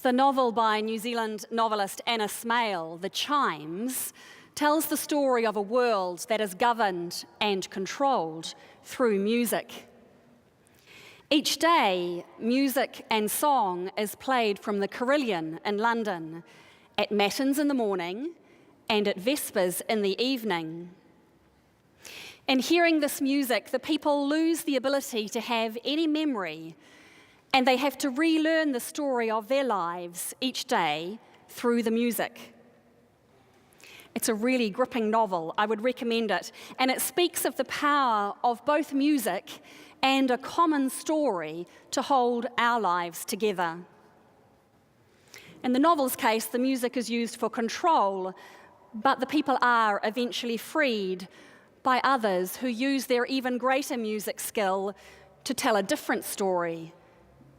The novel by New Zealand novelist Anna Smale, The Chimes, tells the story of a world that is governed and controlled through music. Each day, music and song is played from the carillon in London, at matins in the morning and at vespers in the evening. In hearing this music, the people lose the ability to have any memory, and they have to relearn the story of their lives each day through the music. It's a really gripping novel. I would recommend it. And it speaks of the power of both music and a common story to hold our lives together. In the novel's case, the music is used for control, but the people are eventually freed by others who use their even greater music skill to tell a different story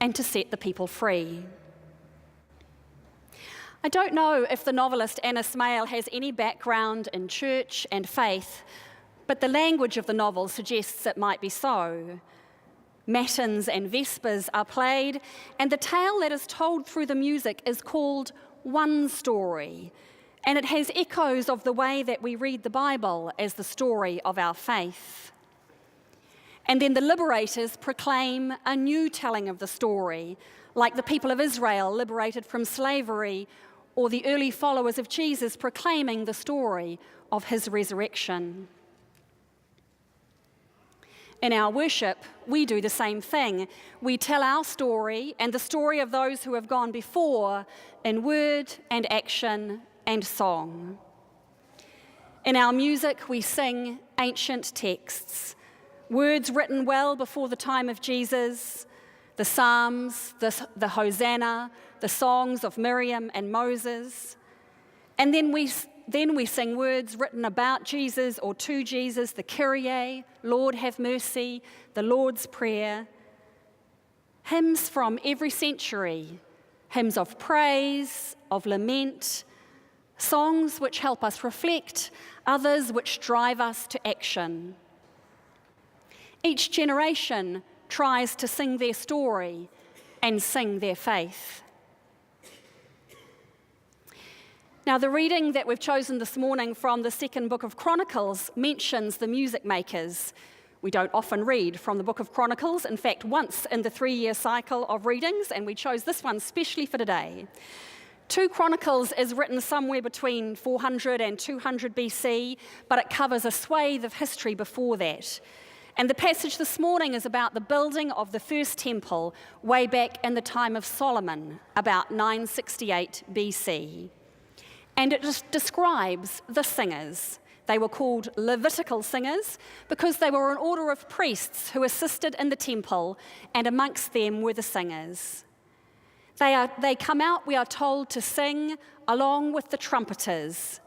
and to set the people free. I don't know if the novelist Anna Smale has any background in church and faith, but the language of the novel suggests it might be so. Matins and vespers are played, and the tale that is told through the music is called One Story, and it has echoes of the way that we read the Bible as the story of our faith. And then the liberators proclaim a new telling of the story, like the people of Israel liberated from slavery, or the early followers of Jesus proclaiming the story of his resurrection. In our worship, we do the same thing. We tell our story and the story of those who have gone before in word and action and song. In our music, we sing ancient texts, words written well before the time of Jesus, the Psalms, the Hosanna, the songs of Miriam and Moses. And then we sing words written about Jesus or to Jesus, the Kyrie, Lord have mercy, the Lord's Prayer. Hymns from every century, hymns of praise, of lament, songs which help us reflect, others which drive us to action. Each generation tries to sing their story and sing their faith. Now, the reading that we've chosen this morning from the second book of Chronicles mentions the music makers. We don't often read from the book of Chronicles, in fact, once in the 3-year cycle of readings, and we chose this one specially for today. 2 Chronicles is written somewhere between 400 and 200 BC, but it covers a swathe of history before that. And the passage this morning is about the building of the first temple way back in the time of Solomon, about 968 BC. And it just describes the singers. They were called Levitical singers because they were an order of priests who assisted in the temple, and amongst them were the singers. They come out, we are told, to sing along with the trumpeters.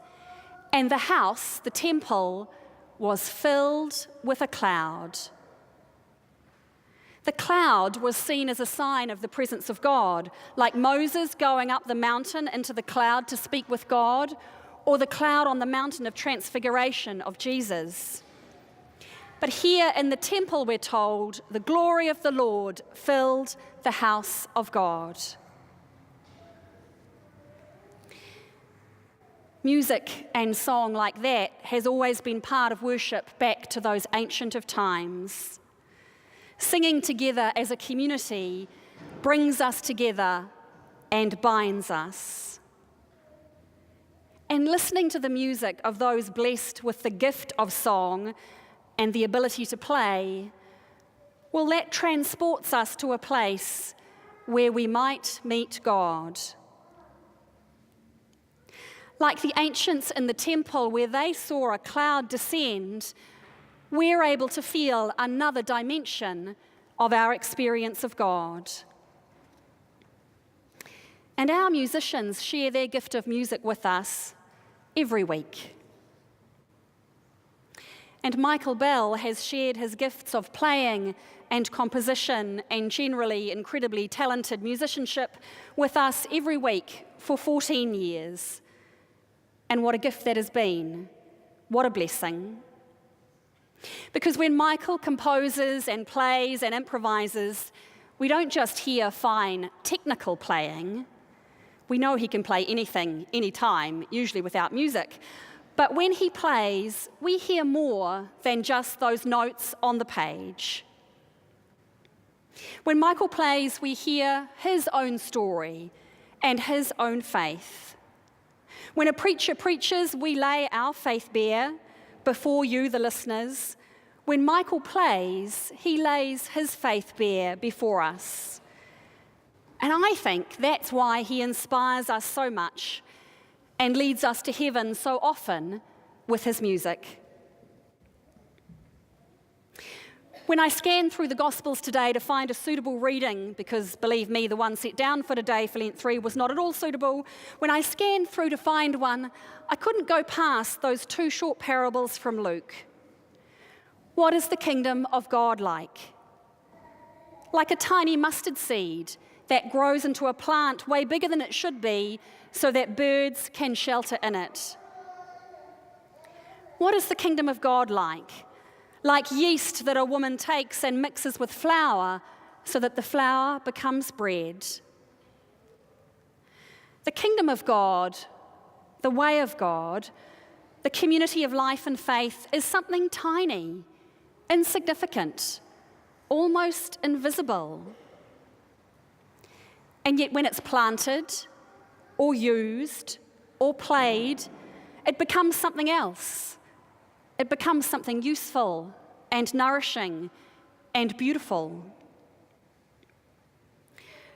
And the house, the temple, was filled with a cloud. The cloud was seen as a sign of the presence of God, like Moses going up the mountain into the cloud to speak with God, or the cloud on the mountain of transfiguration of Jesus. But here in the temple, we're told, the glory of the Lord filled the house of God. Music and song like that has always been part of worship back to those ancient of times. Singing together as a community brings us together and binds us. And listening to the music of those blessed with the gift of song and the ability to play, well, that transports us to a place where we might meet God. Like the ancients in the temple where they saw a cloud descend, we're able to feel another dimension of our experience of God. And our musicians share their gift of music with us every week. And Michael Bell has shared his gifts of playing and composition and generally incredibly talented musicianship with us every week for 14 years. And what a gift that has been. What a blessing. Because when Michael composes and plays and improvises, we don't just hear fine technical playing, We know he can play anything, anytime, usually without music. But when he plays, we hear more than just those notes on the page. When Michael plays, we hear his own story and his own faith. When a preacher preaches, we lay our faith bare before you, the listeners. When Michael plays, he lays his faith bare before us. And I think that's why he inspires us so much and leads us to heaven so often with his music. When I scanned through the Gospels today to find a suitable reading, because believe me, the one set down for today for Lent 3 was not at all suitable, when I scanned through to find one, I couldn't go past those 2 short parables from Luke. What is the kingdom of God like? Like a tiny mustard seed that grows into a plant way bigger than it should be so that birds can shelter in it. What is the kingdom of God like? Like yeast that a woman takes and mixes with flour so that the flour becomes bread. The kingdom of God, the way of God, the community of life and faith is something tiny, insignificant, almost invisible. And yet when it's planted or used or played, it becomes something else. It becomes something useful and nourishing and beautiful.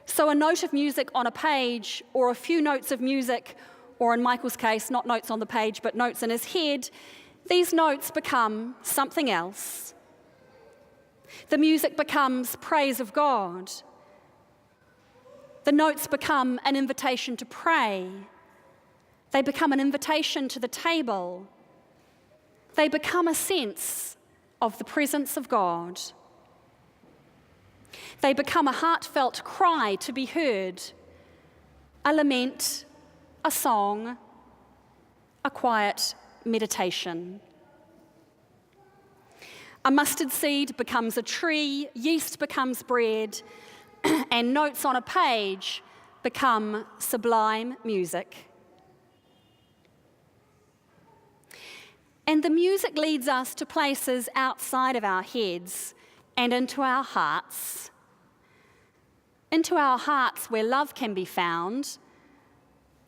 So a note of music on a page, or a few notes of music, or in Michael's case, not notes on the page, but notes in his head, these notes become something else. The music becomes praise of God. The notes become an invitation to pray. They become an invitation to the table. They become a sense of the presence of God. They become a heartfelt cry to be heard, a lament, a song, a quiet meditation. A mustard seed becomes a tree, yeast becomes bread, and notes on a page become sublime music. And the music leads us to places outside of our heads and into our hearts. Into our hearts where love can be found,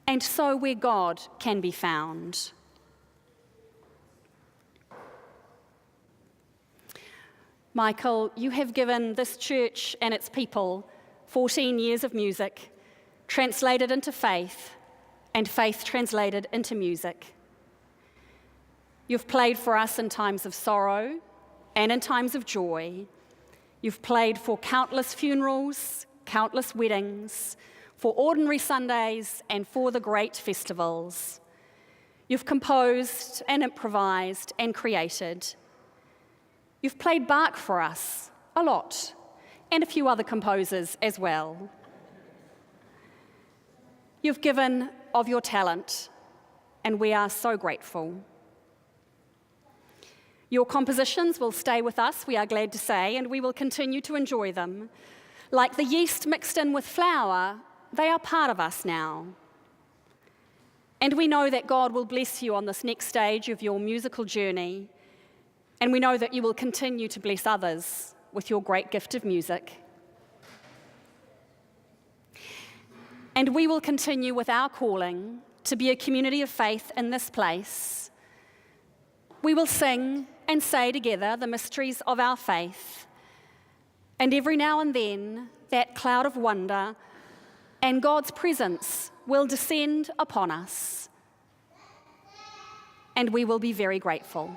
and so where God can be found. Michael, you have given this church and its people 14 years of music, translated into faith, and faith translated into music. You've played for us in times of sorrow and in times of joy. You've played for countless funerals, countless weddings, for ordinary Sundays and for the great festivals. You've composed and improvised and created. You've played Bach for us a lot, and a few other composers as well. You've given of your talent, and we are so grateful. Your compositions will stay with us, we are glad to say, and we will continue to enjoy them. Like the yeast mixed in with flour, they are part of us now. And we know that God will bless you on this next stage of your musical journey, and we know that you will continue to bless others with your great gift of music. And we will continue with our calling to be a community of faith in this place. We will sing and say together the mysteries of our faith. And every now and then, that cloud of wonder and God's presence will descend upon us. And we will be very grateful.